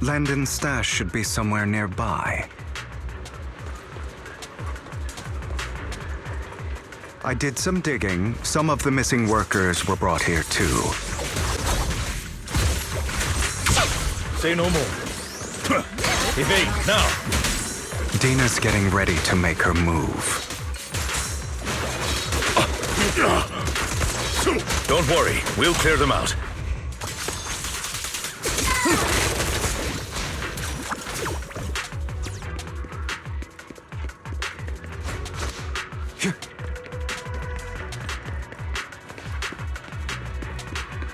Landon's stash should be somewhere nearby. I did some digging. Some of the missing workers were brought here too. Say no more. Evade, now! Dina's getting ready to make her move. Don't worry, we'll clear them out.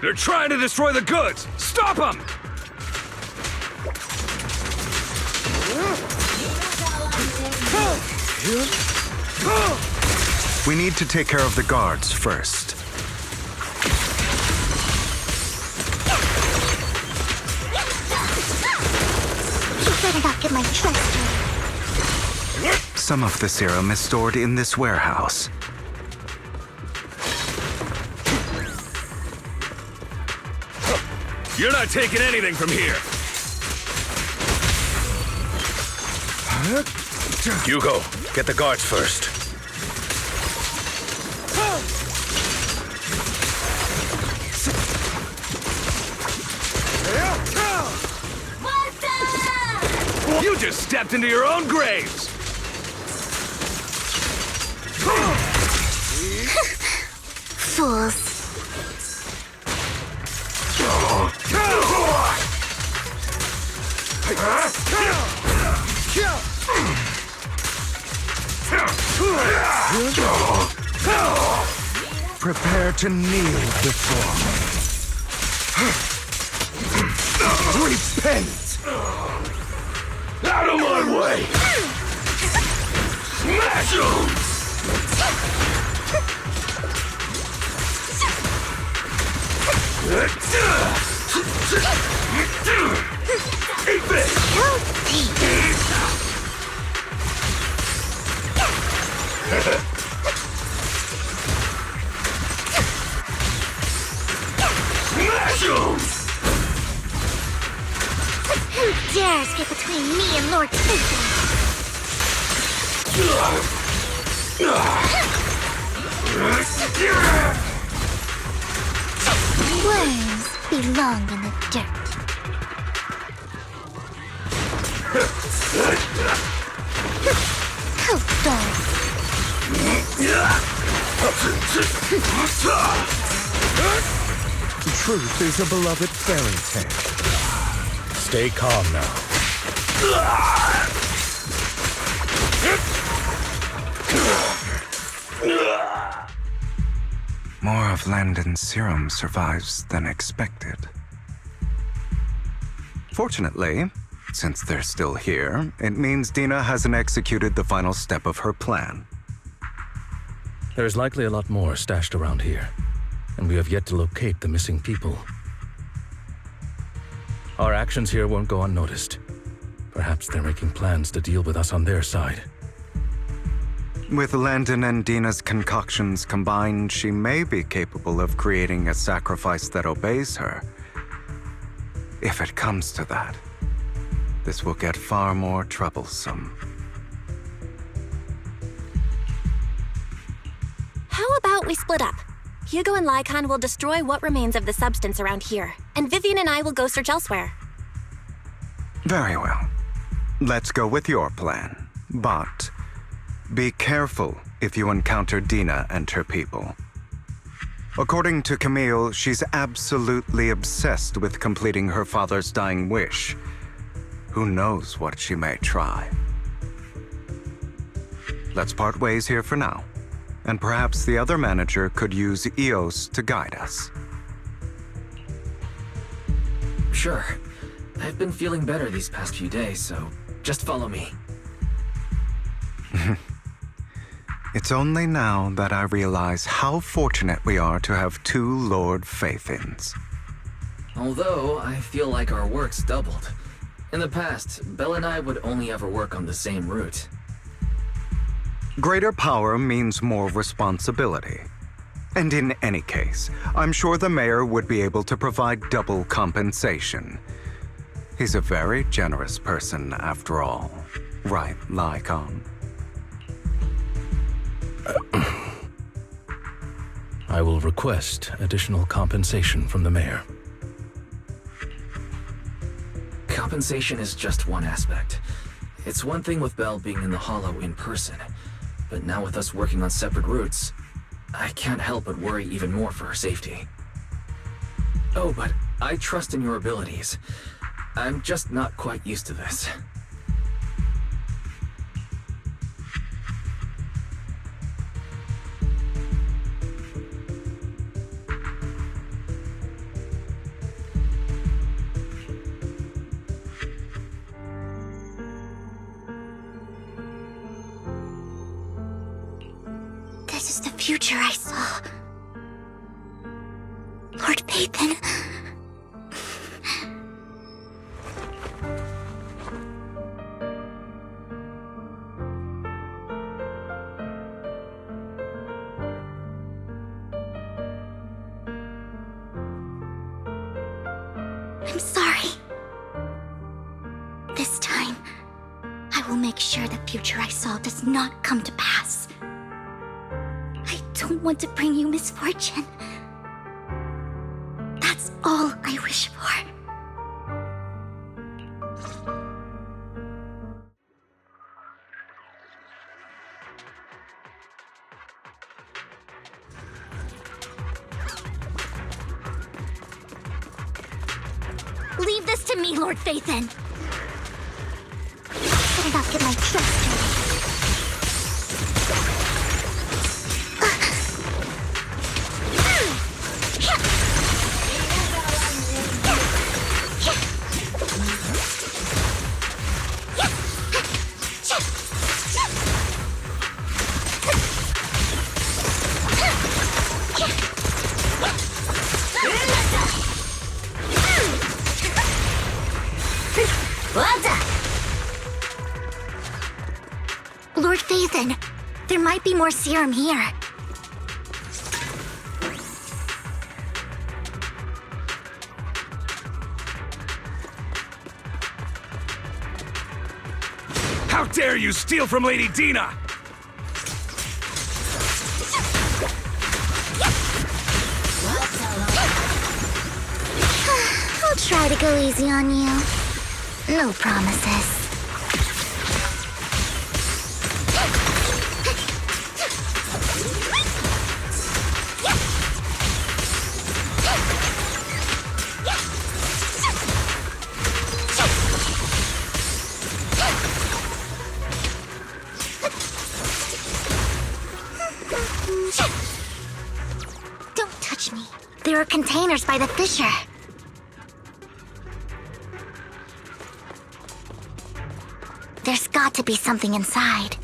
They're trying to destroy the goods! Stop them! We need to take care of the guards first. You better not get my trust. Some of the serum is stored in this warehouse. You're not taking anything from here! Hugo, get the guards first. You just stepped into your own graves! Fools. Prepare to kneel before me. Repent! Out of my way! Smash them! Eat this! Smash them! Who dares get between me and Lord Satan? Worms belong in the dirt. How dark. Truth is a beloved fairy tale. Stay calm now. More of Landon's serum survives than expected. Fortunately, since they're still here, it means Dina hasn't executed the final step of her plan. There's likely a lot more stashed around here, and we have yet to locate the missing people. Our actions here won't go unnoticed. Perhaps they're making plans to deal with us on their side. With Landon and Dina's concoctions combined, she may be capable of creating a sacrifice that obeys her. If it comes to that, this will get far more troublesome. How about we split up? Hugo and Lycon will destroy what remains of the substance around here, and Vivian and I will go search elsewhere. Very well. Let's go with your plan. But be careful if you encounter Dina and her people. According to Camille, she's absolutely obsessed with completing her father's dying wish. Who knows what she may try? Let's part ways here for now. And perhaps the other manager could use Eos to guide us. Sure. I've been feeling better these past few days, so just follow me. It's only now that I realize how fortunate we are to have two Lord Faithins. Although, I feel like our work's doubled. In the past, Belle and I would only ever work on the same route. Greater power means more responsibility. And in any case, I'm sure the mayor would be able to provide double compensation. He's a very generous person, after all. Right, Lycon? I will request additional compensation from the mayor. Compensation is just one aspect. It's one thing with Belle being in the Hollow in person, but now with us working on separate routes, I can't help but worry even more for her safety. Oh, but I trust in your abilities. I'm just not quite used to this. This is the future I saw. Lord Pathan. I'm sorry. This time, I will make sure the future I saw does not come to pass. I don't want to bring you misfortune. That's all I wish for. Leave this to me, Lord Phaethon. Better not get my trust dirty. Lord Phaethon, there might be more serum here. How dare you steal from Lady Dina! I'll try to go easy on you. No promises. Don't touch me. There are containers by the fissure. There's got to be something inside.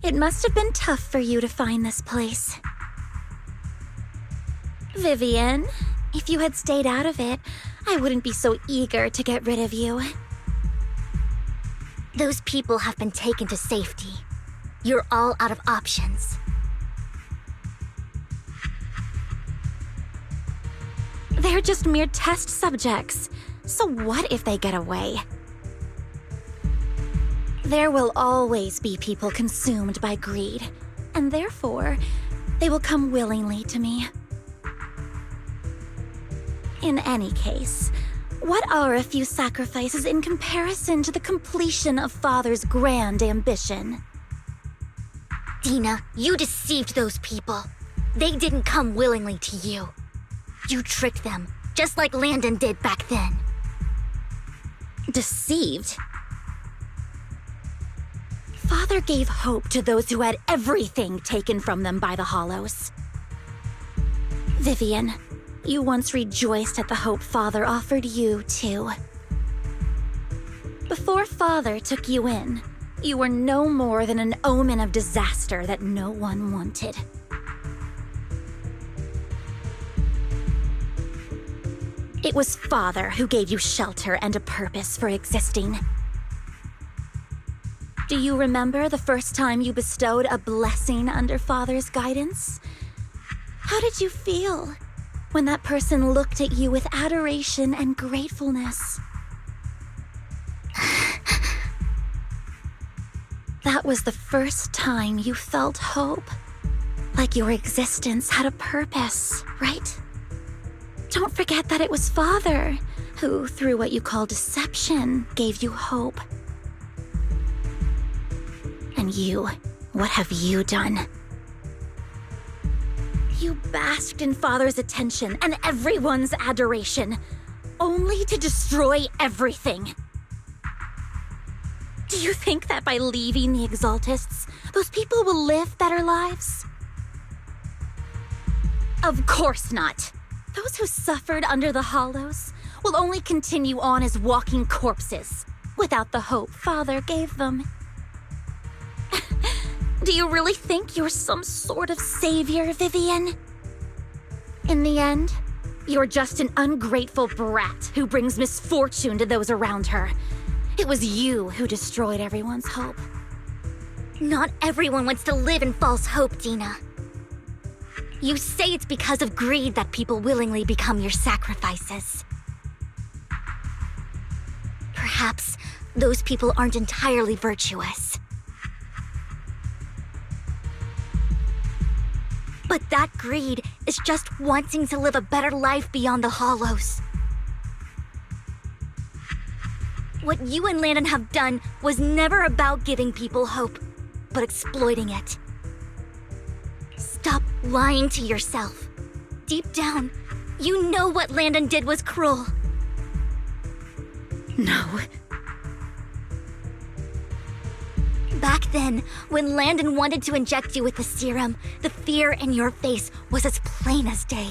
It must have been tough for you to find this place. Vivian, if you had stayed out of it, I wouldn't be so eager to get rid of you. Those people have been taken to safety. You're all out of options. They're just mere test subjects. So what if they get away? There will always be people consumed by greed, and therefore, they will come willingly to me. In any case, what are a few sacrifices in comparison to the completion of Father's grand ambition? Dina, you deceived those people. They didn't come willingly to you. You tricked them, just like Landon did back then. Deceived? Father gave hope to those who had everything taken from them by the Hollows. Vivian, you once rejoiced at the hope Father offered you, too. Before Father took you in, you were no more than an omen of disaster that no one wanted. It was Father who gave you shelter and a purpose for existing. Do you remember the first time you bestowed a blessing under Father's guidance? How did you feel when that person looked at you with adoration and gratefulness? That was the first time you felt hope. Like your existence had a purpose, right? Don't forget that it was Father who, through what you call deception, gave you hope. And you, what have you done? You basked in Father's attention and everyone's adoration, only to destroy everything. Do you think that by leaving the Exaltists, those people will live better lives? Of course not. Those who suffered under the Hollows will only continue on as walking corpses, without the hope Father gave them. Do you really think you're some sort of savior, Vivian? In the end, you're just an ungrateful brat who brings misfortune to those around her. It was you who destroyed everyone's hope. Not everyone wants to live in false hope, Dina. You say it's because of greed that people willingly become your sacrifices. Perhaps those people aren't entirely virtuous. But that greed is just wanting to live a better life beyond the Hollows. What you and Landon have done was never about giving people hope, but exploiting it. Stop lying to yourself. Deep down, you know what Landon did was cruel. No. Back then, when Landon wanted to inject you with the serum, the fear in your face was as plain as day.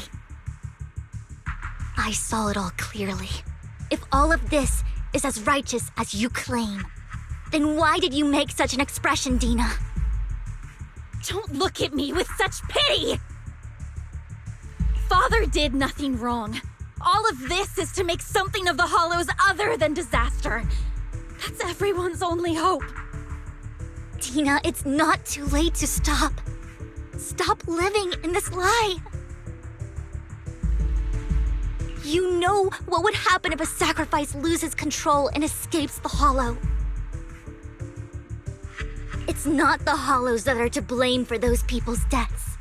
I saw it all clearly. If all of this is as righteous as you claim, then why did you make such an expression, Dina? Don't look at me with such pity! Father did nothing wrong. All of this is to make something of the Hollows other than disaster. That's everyone's only hope. Dina, it's not too late to stop. Stop living in this lie. You know what would happen if a sacrifice loses control and escapes the Hollow. It's not the Hollows that are to blame for those people's deaths,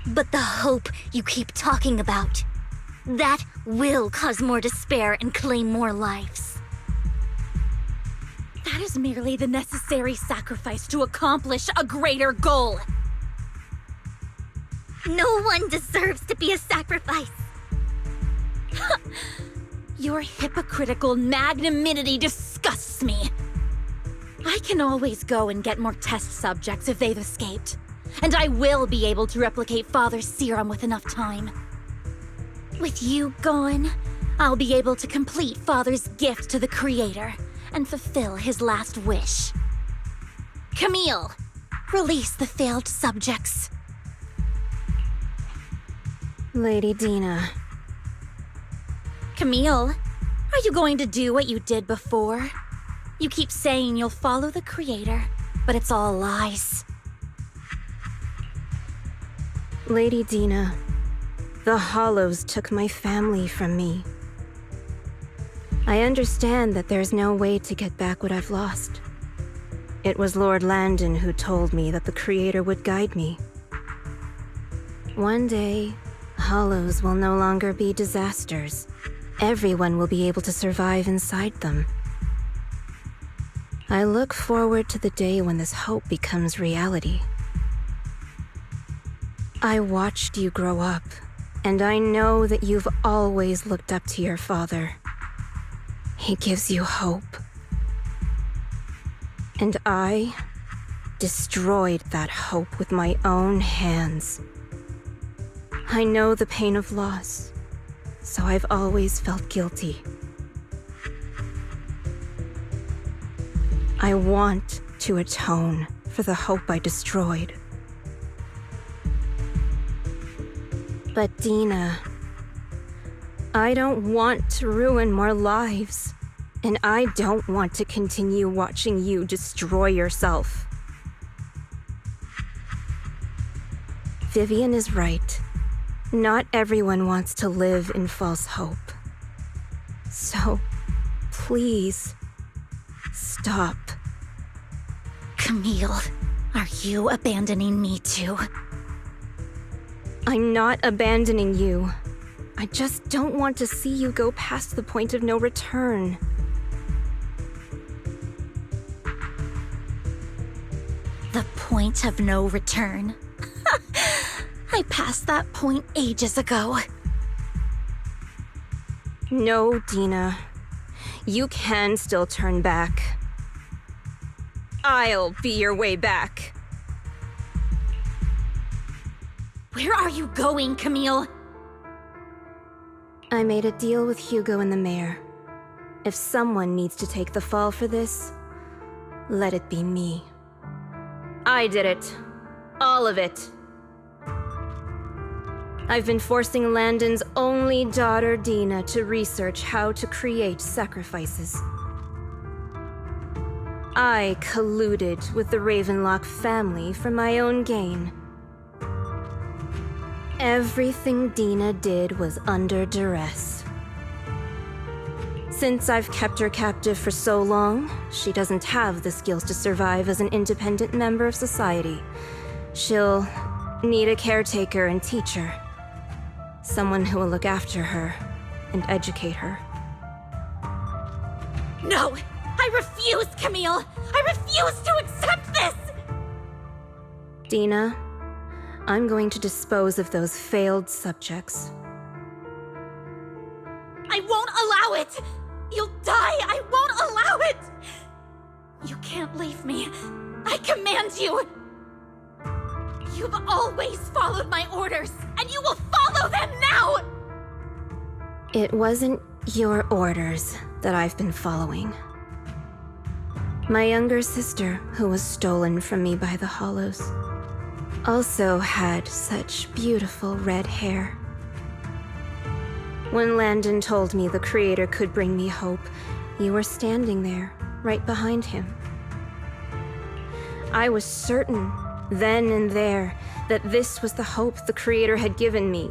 but the hope you keep talking about. That will cause more despair and claim more lives. That is merely the necessary sacrifice to accomplish a greater goal. No one deserves to be a sacrifice. Your hypocritical magnanimity disgusts me. I can always go and get more test subjects if they've escaped. And I will be able to replicate Father's serum with enough time. With you gone, I'll be able to complete Father's gift to the Creator and fulfill his last wish. Camille, release the failed subjects. Lady Dina. Camille, are you going to do what you did before? You keep saying you'll follow the Creator, but it's all lies. Lady Dina, the Hollows took my family from me. I understand that there's no way to get back what I've lost. It was Lord Landon who told me that the Creator would guide me. One day, Hollows will no longer be disasters. Everyone will be able to survive inside them. I look forward to the day when this hope becomes reality. I watched you grow up, and I know that you've always looked up to your father. He gives you hope. And I destroyed that hope with my own hands. I know the pain of loss, so I've always felt guilty. I want to atone for the hope I destroyed. But Dina, I don't want to ruin more lives, and I don't want to continue watching you destroy yourself. Vivian is right. Not everyone wants to live in false hope. So, please, stop. Camille, are you abandoning me too? I'm not abandoning you. I just don't want to see you go past the point of no return. The point of no return? I passed that point ages ago. No, Dina. You can still turn back. I'll be your way back. Where are you going, Camille? I made a deal with Hugo and the mayor. If someone needs to take the fall for this, let it be me. I did it. All of it. I've been forcing Landon's only daughter, Dina, to research how to create sacrifices. I colluded with the Ravenlock family for my own gain. Everything Dina did was under duress. Since I've kept her captive for so long, she doesn't have the skills to survive as an independent member of society. She'll need a caretaker and teacher. Someone who will look after her and educate her. No! I refuse, Camille! I refuse to accept this! Dina, I'm going to dispose of those failed subjects. I won't allow it! You'll die! I won't allow it! You can't leave me. I command you! You've always followed my orders, and you will follow them now! It wasn't your orders that I've been following. My younger sister, who was stolen from me by the Hollows, also had such beautiful red hair. When Landon told me the Creator could bring me hope, you were standing there, right behind him. I was certain, then and there, that this was the hope the Creator had given me.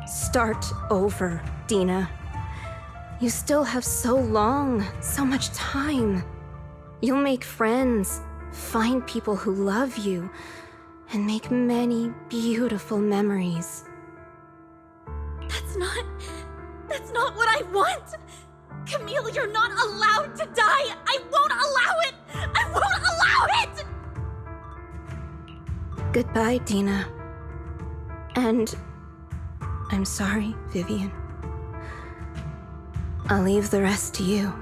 Start over, Dina. You still have so long, so much time. You'll make friends, find people who love you, and make many beautiful memories. That's not what I want! Camille, you're not allowed to die! I won't allow it! I won't allow it! Goodbye, Dina. And I'm sorry, Vivian. I'll leave the rest to you.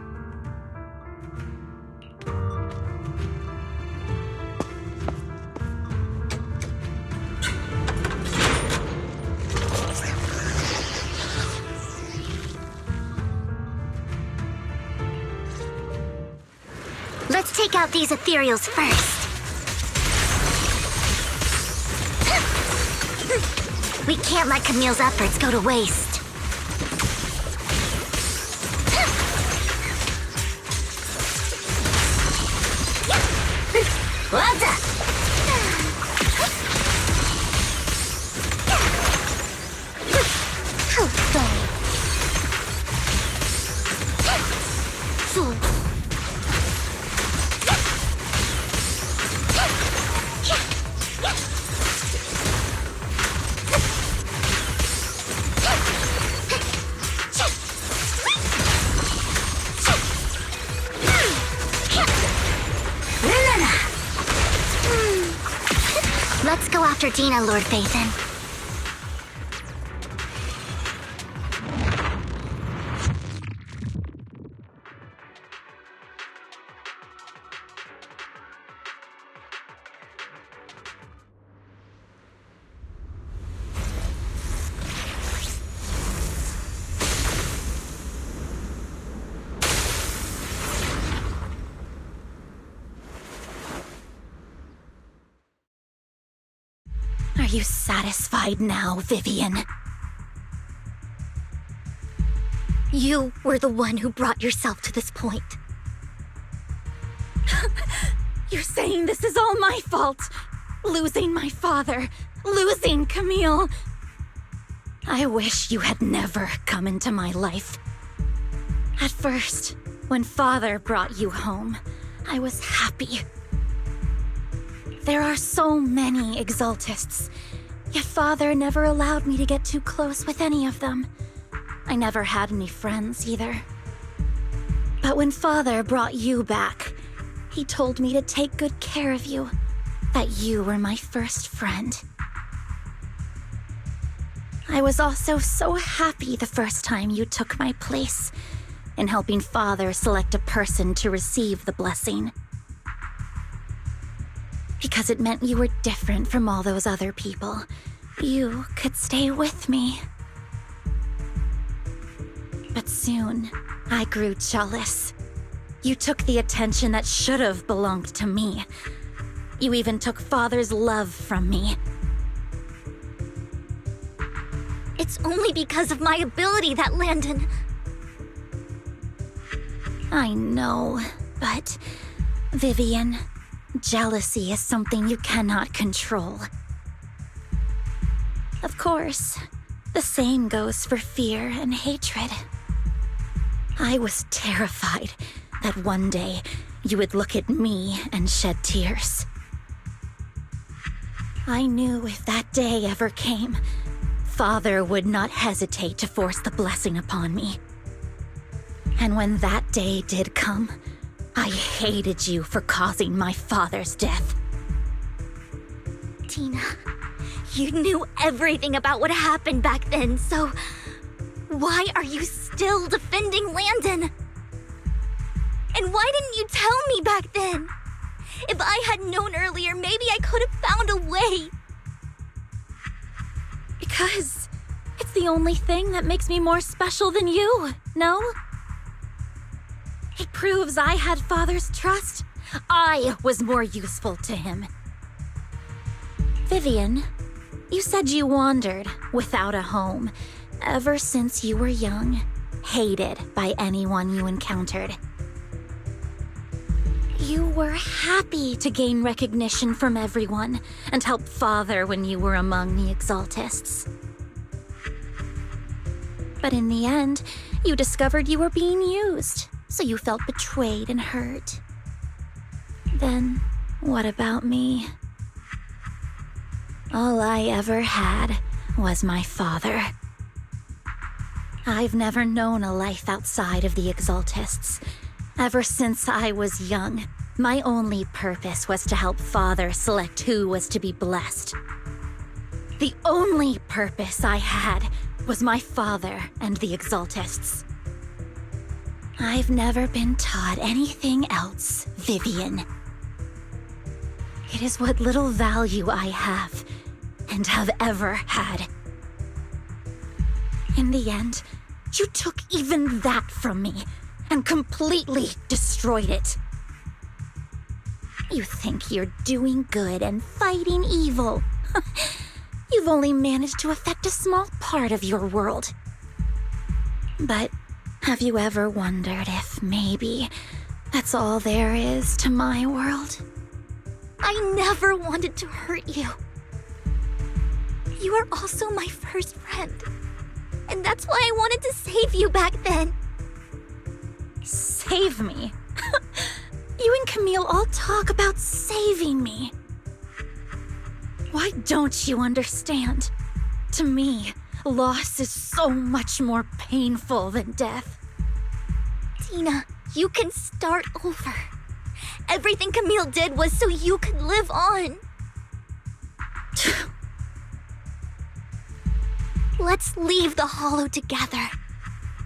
Let's take out these ethereals first. We can't let Camille's efforts go to waste. Well done! go after Dina, Lord Phaethon. Are you satisfied now, Vivian? You were the one who brought yourself to this point. You're saying this is all my fault? Losing my father, losing Camille. I wish you had never come into my life. At first, when Father brought you home, I was happy. There are so many Exaltists, yet Father never allowed me to get too close with any of them. I never had any friends either. But when Father brought you back, he told me to take good care of you, that you were my first friend. I was also so happy the first time you took my place in helping Father select a person to receive the blessing. Because it meant you were different from all those other people. You could stay with me. But soon, I grew jealous. You took the attention that should have belonged to me. You even took Father's love from me. It's only because of my ability that Landon... I know, but... Vivian, jealousy is something you cannot control. Of course, the same goes for fear and hatred. I was terrified that one day you would look at me and shed tears. I knew if that day ever came, Father would not hesitate to force the blessing upon me. And when that day did come, I hated you for causing my father's death. Tina, you knew everything about what happened back then, so... why are you still defending Landon? And why didn't you tell me back then? If I had known earlier, maybe I could have found a way. Because it's the only thing that makes me more special than you, no? It proves I had Father's trust. I was more useful to him. Vivian, you said you wandered without a home ever since you were young, hated by anyone you encountered. You were happy to gain recognition from everyone and help Father when you were among the Exaltists. But in the end, you discovered you were being used, so you felt betrayed and hurt. Then, what about me? All I ever had was my father. I've never known a life outside of the Exaltists. Ever since I was young, my only purpose was to help Father select who was to be blessed. The only purpose I had was my father and the Exaltists. I've never been taught anything else, Vivian. It is what little value I have, and have ever had. In the end, you took even that from me, and completely destroyed it. You think you're doing good and fighting evil. You've only managed to affect a small part of your world. But have you ever wondered if maybe that's all there is to my world? I never wanted to hurt you. You were also my first friend. And that's why I wanted to save you back then. Save me? You and Camille all talk about saving me. Why don't you understand? To me, loss is so much more painful than death. Tina, you can start over. Everything Camille did was so you could live on. Let's leave the Hollow together.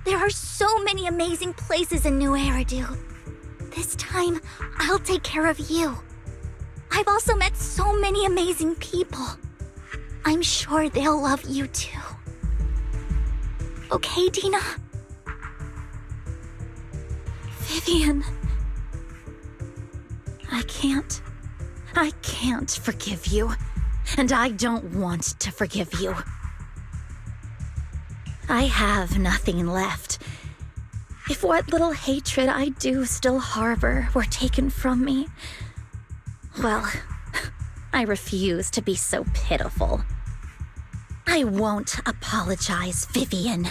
There are so many amazing places in New Eridu. This time, I'll take care of you. I've also met so many amazing people. I'm sure they'll love you too. Okay, Dina? Vivian. I can't forgive you. And I don't want to forgive you. I have nothing left. If what little hatred I do still harbor were taken from me, well, I refuse to be so pitiful. I won't apologize, Vivian.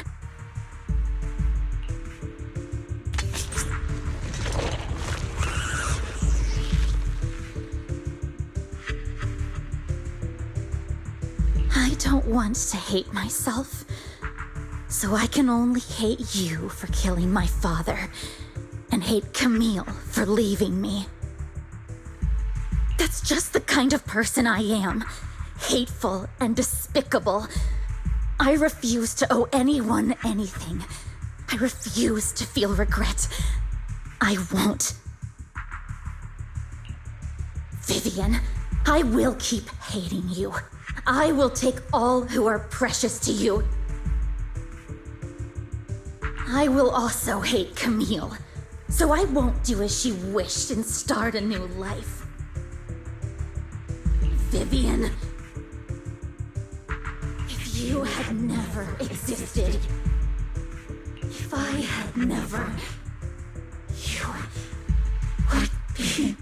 I don't want to hate myself, so I can only hate you for killing my father, and hate Camille for leaving me. That's just the kind of person I am. Hateful and despicable. I refuse to owe anyone anything. I refuse to feel regret. I won't. Vivian, I will keep hating you. I will take all who are precious to you. I will also hate Camille, so I won't do as she wished and start a new life. Vivian, if you had never existed, if I had never, you would be...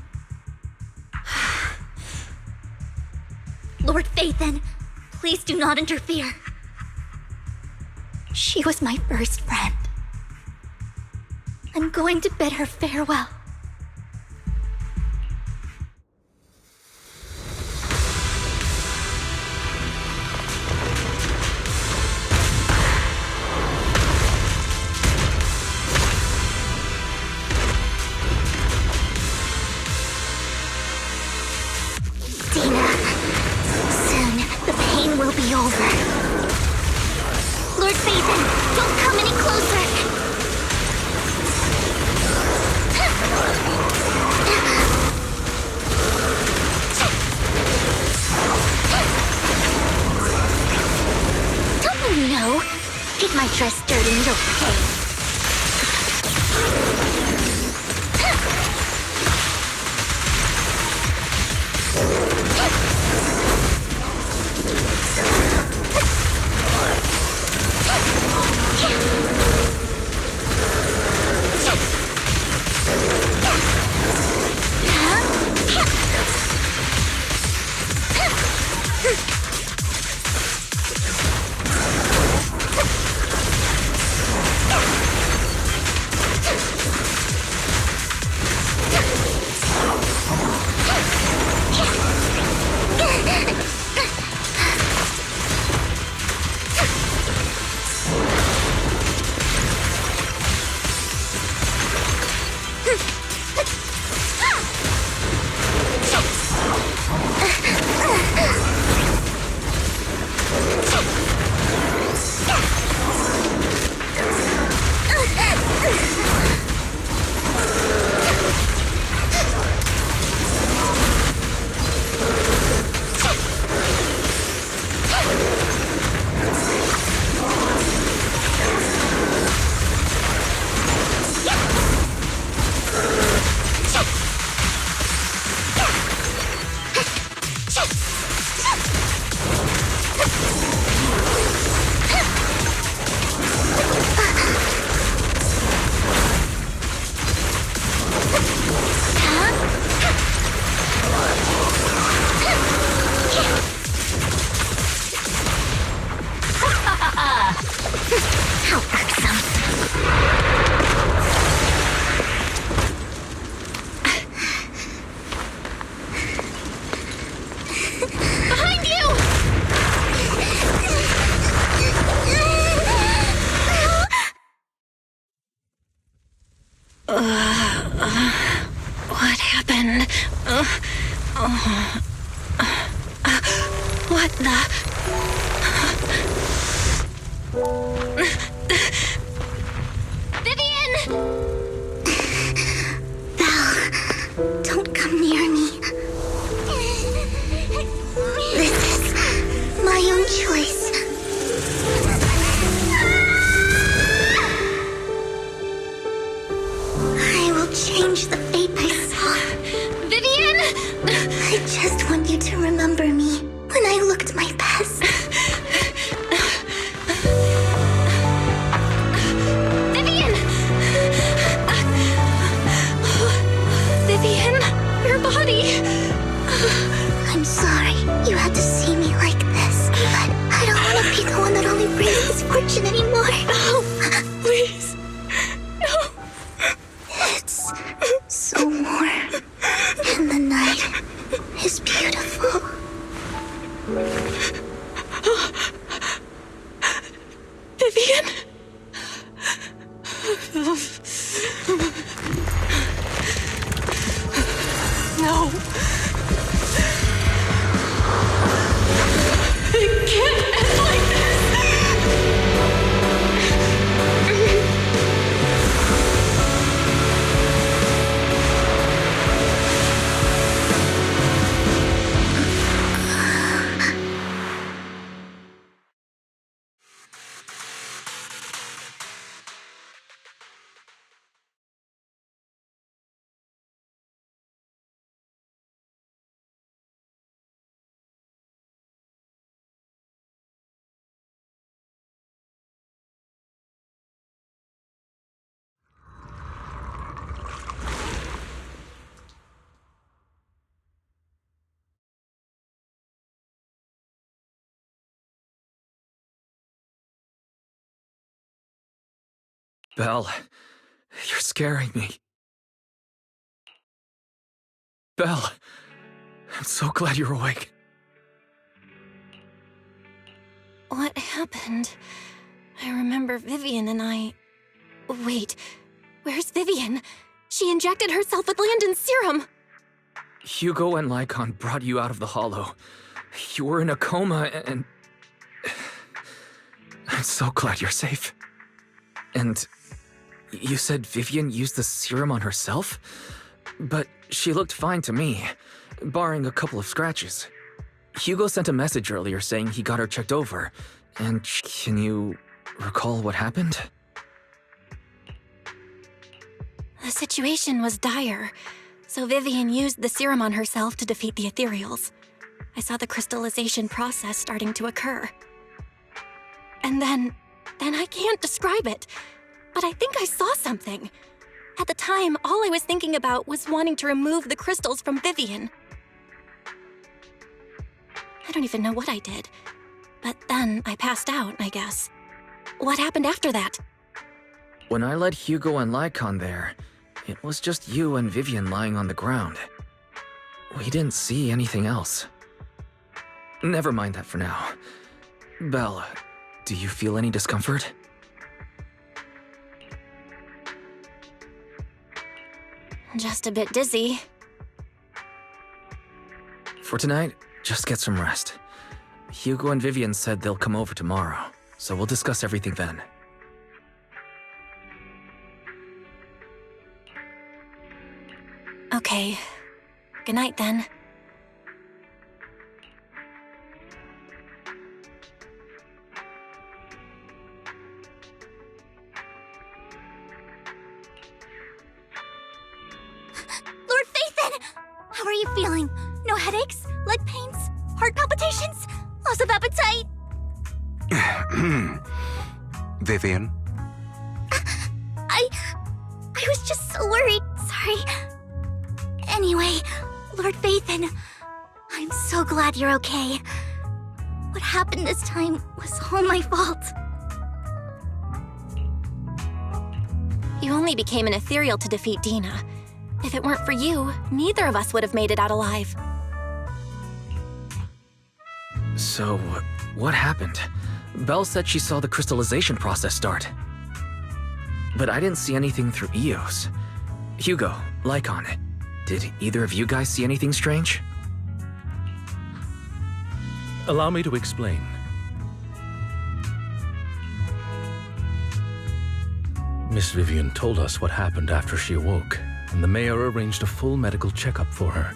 Lord Phaethon, please do not interfere. She was my first friend. I'm going to bid her farewell. Dina, soon the pain will be over. Lord Phaethon, don't come any closer! Don't you know? Get my dress dirty and you'll pay. What happened? What the... Vivian! Belle, don't come near me. This is my own choice. I will change the fate I saw. Vivian! I just want you to remember me when I looked my best. Vivian! Vivian, your body. I'm sorry you had to see me like this, but I don't want to be the one that only brings misfortune anymore. No, please. No. It's so warm, and the night is beautiful. Vivian? No. It can't end like this. Belle, you're scaring me. Belle, I'm so glad you're awake. What happened? I remember Vivian and I... Wait, where's Vivian? She injected herself with Landon's serum! Hugo and Lycon brought you out of the Hollow. You were in a coma and... I'm so glad you're safe. And you said Vivian used the serum on herself? But she looked fine to me, barring a couple of scratches. Hugo sent a message earlier saying he got her checked over. And can you recall what happened? The situation was dire, so Vivian used the serum on herself to defeat the ethereals. I saw the crystallization process starting to occur. And then I can't describe it, but I think I saw something. At the time, all I was thinking about was wanting to remove the crystals from Vivian. I don't even know what I did, but then I passed out, I guess. What happened after that? When I led Hugo and Lycon there, it was just you and Vivian lying on the ground. We didn't see anything else. Never mind that for now. Belle, do you feel any discomfort? Just a bit dizzy. For tonight, just get some rest. Hugo and Vivian said they'll come over tomorrow, so we'll discuss everything then. Okay. Good night, then. Lord Phaethon! How are you feeling? No headaches? Leg pains? Heart palpitations? Loss of appetite? Vivian? I was just so worried. Sorry. Anyway, Lord Phaethon, I'm so glad you're okay. What happened this time was all my fault. You only became an ethereal to defeat Dina. If it weren't for you, neither of us would have made it out alive. So, what happened? Belle said she saw the crystallization process start. But I didn't see anything through Eos. Hugo, Lycon, did either of you guys see anything strange? Allow me to explain. Miss Vivian told us what happened after she awoke, and the mayor arranged a full medical checkup for her.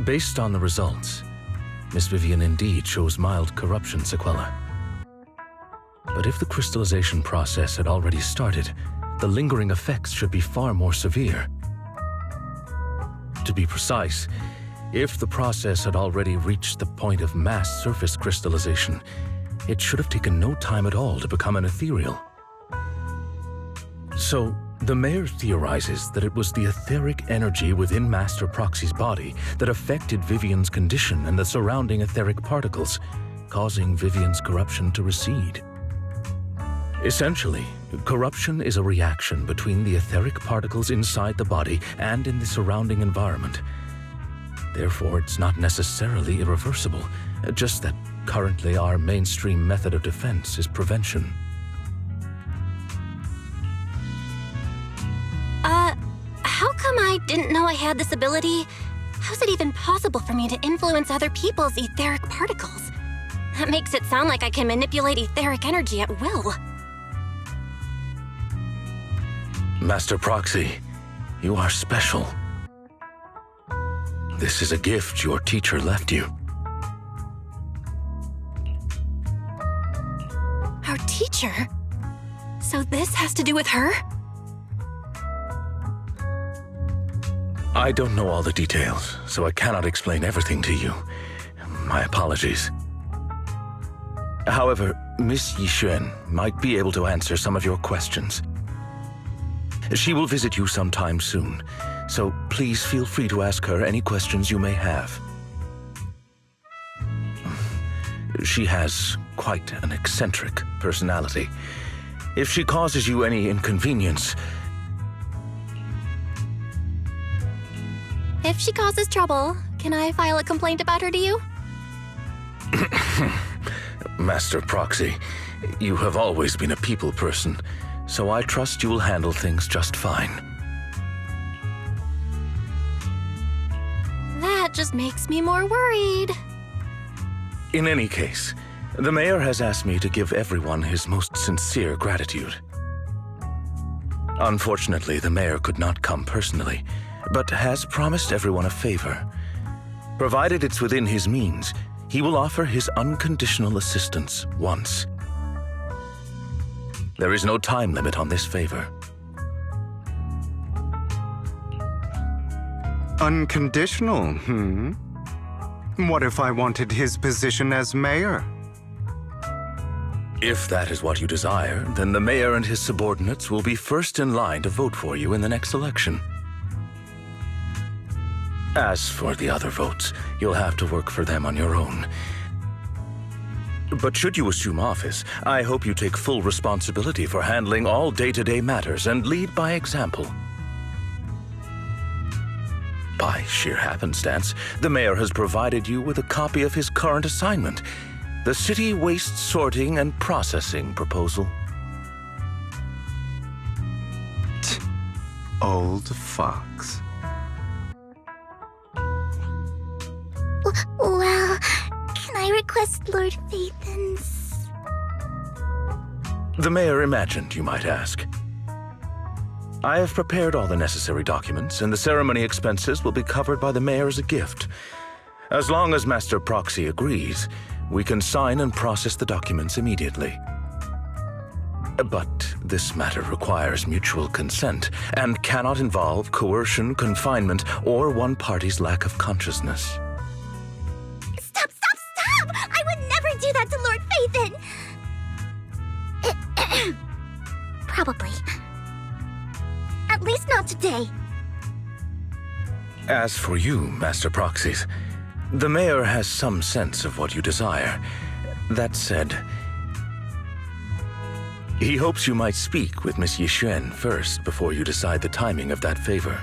Based on the results, Miss Vivian indeed shows mild corruption sequelae. But if the crystallization process had already started, the lingering effects should be far more severe. To be precise, if the process had already reached the point of mass surface crystallization, it should have taken no time at all to become an ethereal. So, the mayor theorizes that it was the etheric energy within Master Proxy's body that affected Vivian's condition and the surrounding etheric particles, causing Vivian's corruption to recede. Essentially, corruption is a reaction between the etheric particles inside the body and in the surrounding environment. Therefore, it's not necessarily irreversible, just that currently our mainstream method of defense is prevention. How come I didn't know I had this ability? How's it even possible for me to influence other people's etheric particles? That makes it sound like I can manipulate etheric energy at will. Master Proxy, you are special. This is a gift your teacher left you. Our teacher? So this has to do with her? I don't know all the details, so I cannot explain everything to you. My apologies. However, Miss Yaceran might be able to answer some of your questions. She will visit you sometime soon, so please feel free to ask her any questions you may have. She has quite an eccentric personality. If she causes you any inconvenience... If she causes trouble, can I file a complaint about her to you? Master Proxy, you have always been a people person, so I trust you will handle things just fine. That just makes me more worried. In any case, the mayor has asked me to give everyone his most sincere gratitude. Unfortunately, the mayor could not come personally, but has promised everyone a favor. Provided it's within his means, he will offer his unconditional assistance once. There is no time limit on this favor. Unconditional, What if I wanted his position as mayor? If that is what you desire, then the mayor and his subordinates will be first in line to vote for you in the next election. As for the other votes, you'll have to work for them on your own. But should you assume office, I hope you take full responsibility for handling all day-to-day matters and lead by example. By sheer happenstance, the mayor has provided you with a copy of his current assignment, the City Waste Sorting and Processing proposal. Old fox. Well, can I request Lord Phaethon's? The mayor imagined you might ask. I have prepared all the necessary documents, and the ceremony expenses will be covered by the mayor as a gift. As long as Master Proxy agrees, we can sign and process the documents immediately. But this matter requires mutual consent and cannot involve coercion, confinement, or one party's lack of consciousness. Stop! I would never do that to Lord Phaethon! Probably. At least not today. As for you, Master Proxies, the mayor has some sense of what you desire. That said, he hopes you might speak with Miss Yaceran first before you decide the timing of that favor.